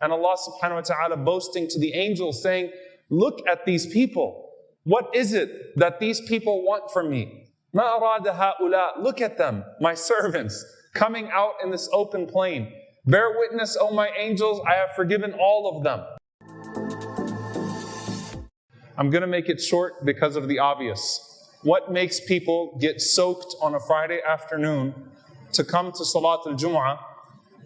And Allah subhanahu wa ta'ala boasting to the angels saying, look at these people. What is it that these people want from me? مَا أَرَادَ هَؤُلَاء. Look at them, my servants, coming out in this open plain. Bear witness, O my angels, I have forgiven all of them. I'm going to make it short because of the obvious. What makes people get soaked on a Friday afternoon to come to Salat al-Jum'ah,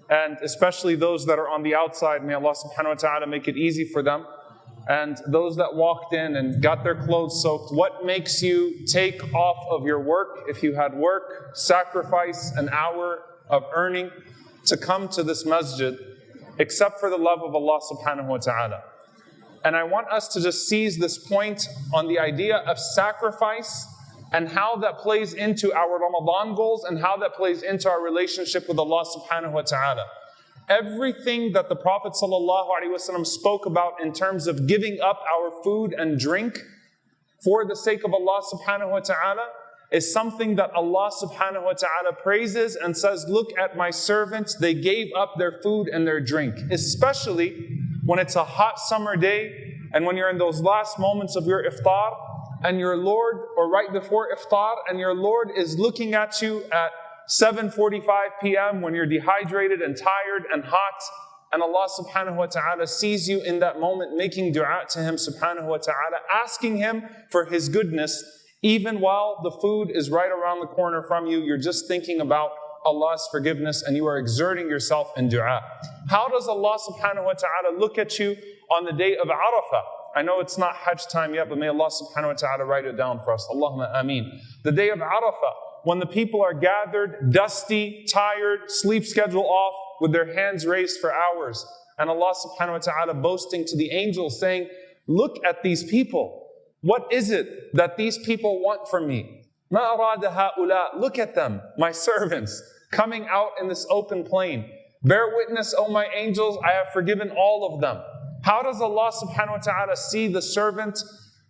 and especially those that are on the outside, may Allah subhanahu wa ta'ala make it easy for them, and those that walked in and got their clothes soaked, what makes you take off of your work, if you had work, sacrifice an hour of earning to come to this masjid, except for the love of Allah subhanahu wa ta'ala? And I want us to just seize this point on the idea of sacrifice and how that plays into our Ramadan goals and how that plays into our relationship with Allah subhanahu wa ta'ala. Everything that the Prophet ﷺ spoke about in terms of giving up our food and drink for the sake of Allah subhanahu wa ta'ala is something that Allah subhanahu wa ta'ala praises and says, look at my servants, they gave up their food and their drink. Especially when it's a hot summer day and when you're in those last moments of your iftar and your Lord, or right before iftar, and your Lord is looking at you at 7:45 p.m. when you're dehydrated and tired and hot, and Allah subhanahu wa ta'ala sees you in that moment making dua to Him subhanahu wa ta'ala, asking Him for His goodness, even while the food is right around the corner from you, you're just thinking about Allah's forgiveness and you are exerting yourself in dua. How does Allah subhanahu wa ta'ala look at you on the day of Arafah? I know it's not Hajj time yet, but may Allah subhanahu wa ta'ala write it down for us. Allahumma ameen. The day of Arafah, when the people are gathered, dusty, tired, sleep schedule off, with their hands raised for hours. And Allah subhanahu wa ta'ala boasting to the angels saying, look at these people. What is it that these people want from me? مَا أَرَادَ هَؤُلَاء. Look at them, my servants, coming out in this open plain. Bear witness, O my angels, I have forgiven all of them. How does Allah subhanahu wa ta'ala see the servant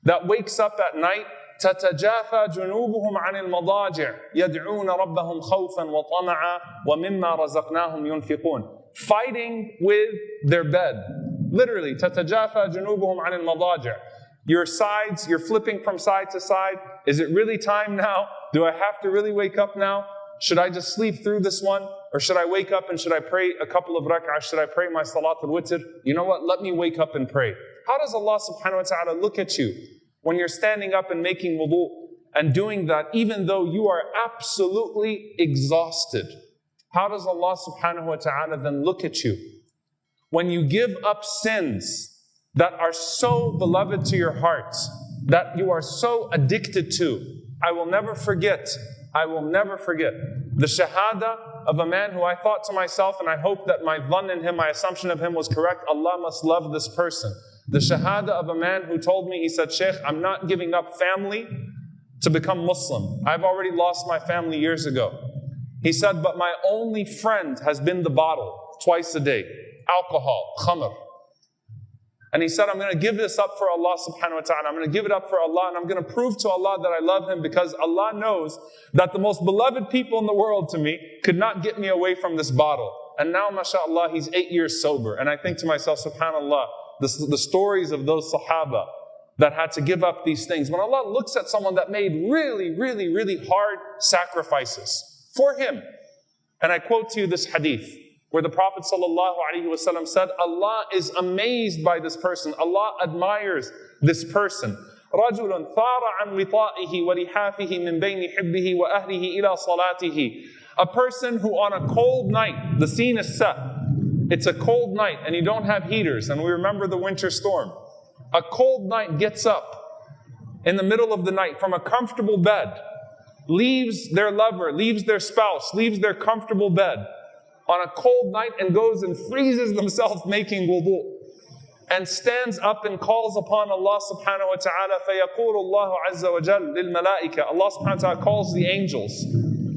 that wakes up at night? تَتَجَافَى جُنُوبُهُمْ عَنِ الْمَضَاجِعِ يَدْعُونَ رَبَّهُمْ خَوْفًا وَطَمَعًا وَمِمَّا رَزَقْنَاهُمْ يُنْفِقُونَ. Fighting with their bed. Literally, تَتَجَافَى جُنُوبُهُمْ عَنِ الْمَضَاجِعِ. Your sides, you're flipping from side to side. Is it really time now? Do I have to really wake up now? Should I just sleep through this one? Or should I wake up and should I pray a couple of rak'ahs? Should I pray my salat al-witr? You know what? Let me wake up and pray. How does Allah subhanahu wa ta'ala look at you when you're standing up and making wudu and doing that even though you are absolutely exhausted? How does Allah subhanahu wa ta'ala then look at you when you give up sins that are so beloved to your heart, that you are so addicted to? I will never forget the shahada of a man who I thought to myself, and I hope that my dhann in him, my assumption of him was correct, Allah must love this person. The shahada of a man who told me, he said, Sheikh, I'm not giving up family to become Muslim. I've already lost my family years ago. He said, but my only friend has been the bottle twice a day, alcohol, khamr. And he said, I'm going to give this up for Allah subhanahu wa ta'ala. I'm going to give it up for Allah, and I'm going to prove to Allah that I love Him, because Allah knows that the most beloved people in the world to me could not get me away from this bottle. And now, mashallah, he's 8 years sober. And I think to myself, subhanallah, the stories of those sahaba that had to give up these things. When Allah looks at someone that made really, really, really hard sacrifices for Him. And I quote to you this hadith, where the Prophet ﷺ said, Allah is amazed by this person. Allah admires this person. رَجُلٌ ثَارَ عَنْ وِطَائِهِ وَلِحَافِهِ مِنْ بَيْنِ حِبِّهِ وَأَهْلِهِ إِلَى صَلَاتِهِ. A person who on a cold night, the scene is set. It's a cold night and you don't have heaters, and we remember the winter storm. A cold night gets up in the middle of the night from a comfortable bed, leaves their lover, leaves their spouse, leaves their comfortable bed on a cold night and goes and freezes themselves making wudu, and stands up and calls upon Allah subhanahu wa ta'ala. فَيَقُولُ اللَّهُ عَزَّ وَجَلَّ لِلْمَلَائِكَةِ. Allah subhanahu wa ta'ala calls the angels.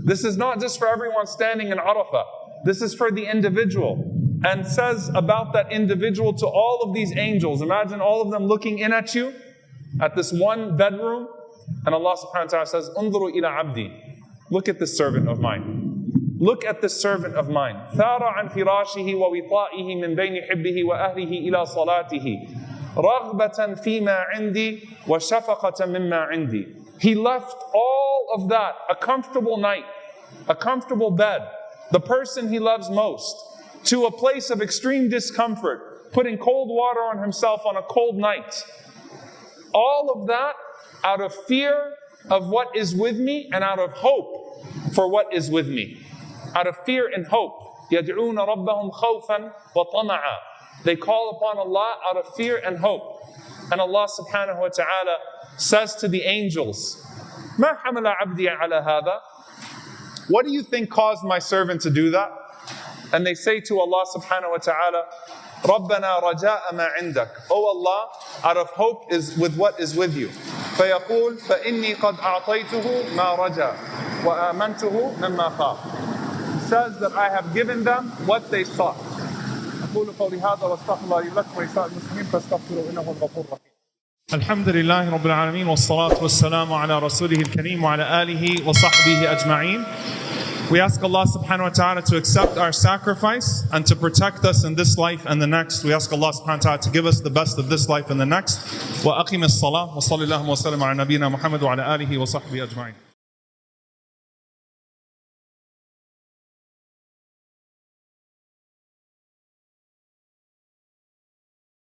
This is not just for everyone standing in Arafah. This is for the individual. And says about that individual to all of these angels. Imagine all of them looking in at you, at this one bedroom. And Allah subhanahu wa ta'ala says, "Unzuru ila abdi." Look at this servant of mine. Look at this servant of mine. ثَارَ عَنْ فِرَاشِهِ وَوِطَائِهِ مِنْ بَيْنِ حِبِّهِ وَأَهْلِهِ إِلَى صَلَاتِهِ رَغْبَةً فِي مَا عِنْدِي وَشَفَقَةً مِمَّا عِنْدِي. He left all of that, a comfortable night, a comfortable bed, the person he loves most, to a place of extreme discomfort, putting cold water on himself on a cold night. All of that out of fear of what is with me and out of hope for what is with me. Out of fear and hope. يَدْعُونَ رَبَّهُمْ خَوْفًا وَطَمَعًا. They call upon Allah out of fear and hope. And Allah subhanahu wa ta'ala says to the angels, مَا حَمَلَ عَبْدِيَ عَلَى هَذَا. What do you think caused my servant to do that? And they say to Allah subhanahu wa ta'ala, رَبَّنَا رَجَاءَ مَا عِنْدَكَ. Oh Allah, out of hope is with what is with you. فَيَقُولُ فَإِنِّي قَدْ أَعْطَيْتُهُ مَا رَجَى وَآمَنْتُهُ مِمَّا خَافَ. He says that I have given them what they sought. أقول قولي هذا واستغفر الله لي ولكم ولسائر المسلمين فاستغفروه إنه هو الغفور الرحيم. الحمد لله رب العالمين والصلاة والسلام على رسوله الكريم وعلى آله وصحبه أجمعين. We ask Allah subhanahu wa ta'ala to accept our sacrifice and to protect us in this life and the next. We ask Allah subhanahu wa ta'ala to give us the best of this life and the next. وأقم الصلاة وصلى اللهم وسلم على نبينا محمد وعلى آله وصحبه أجمعين.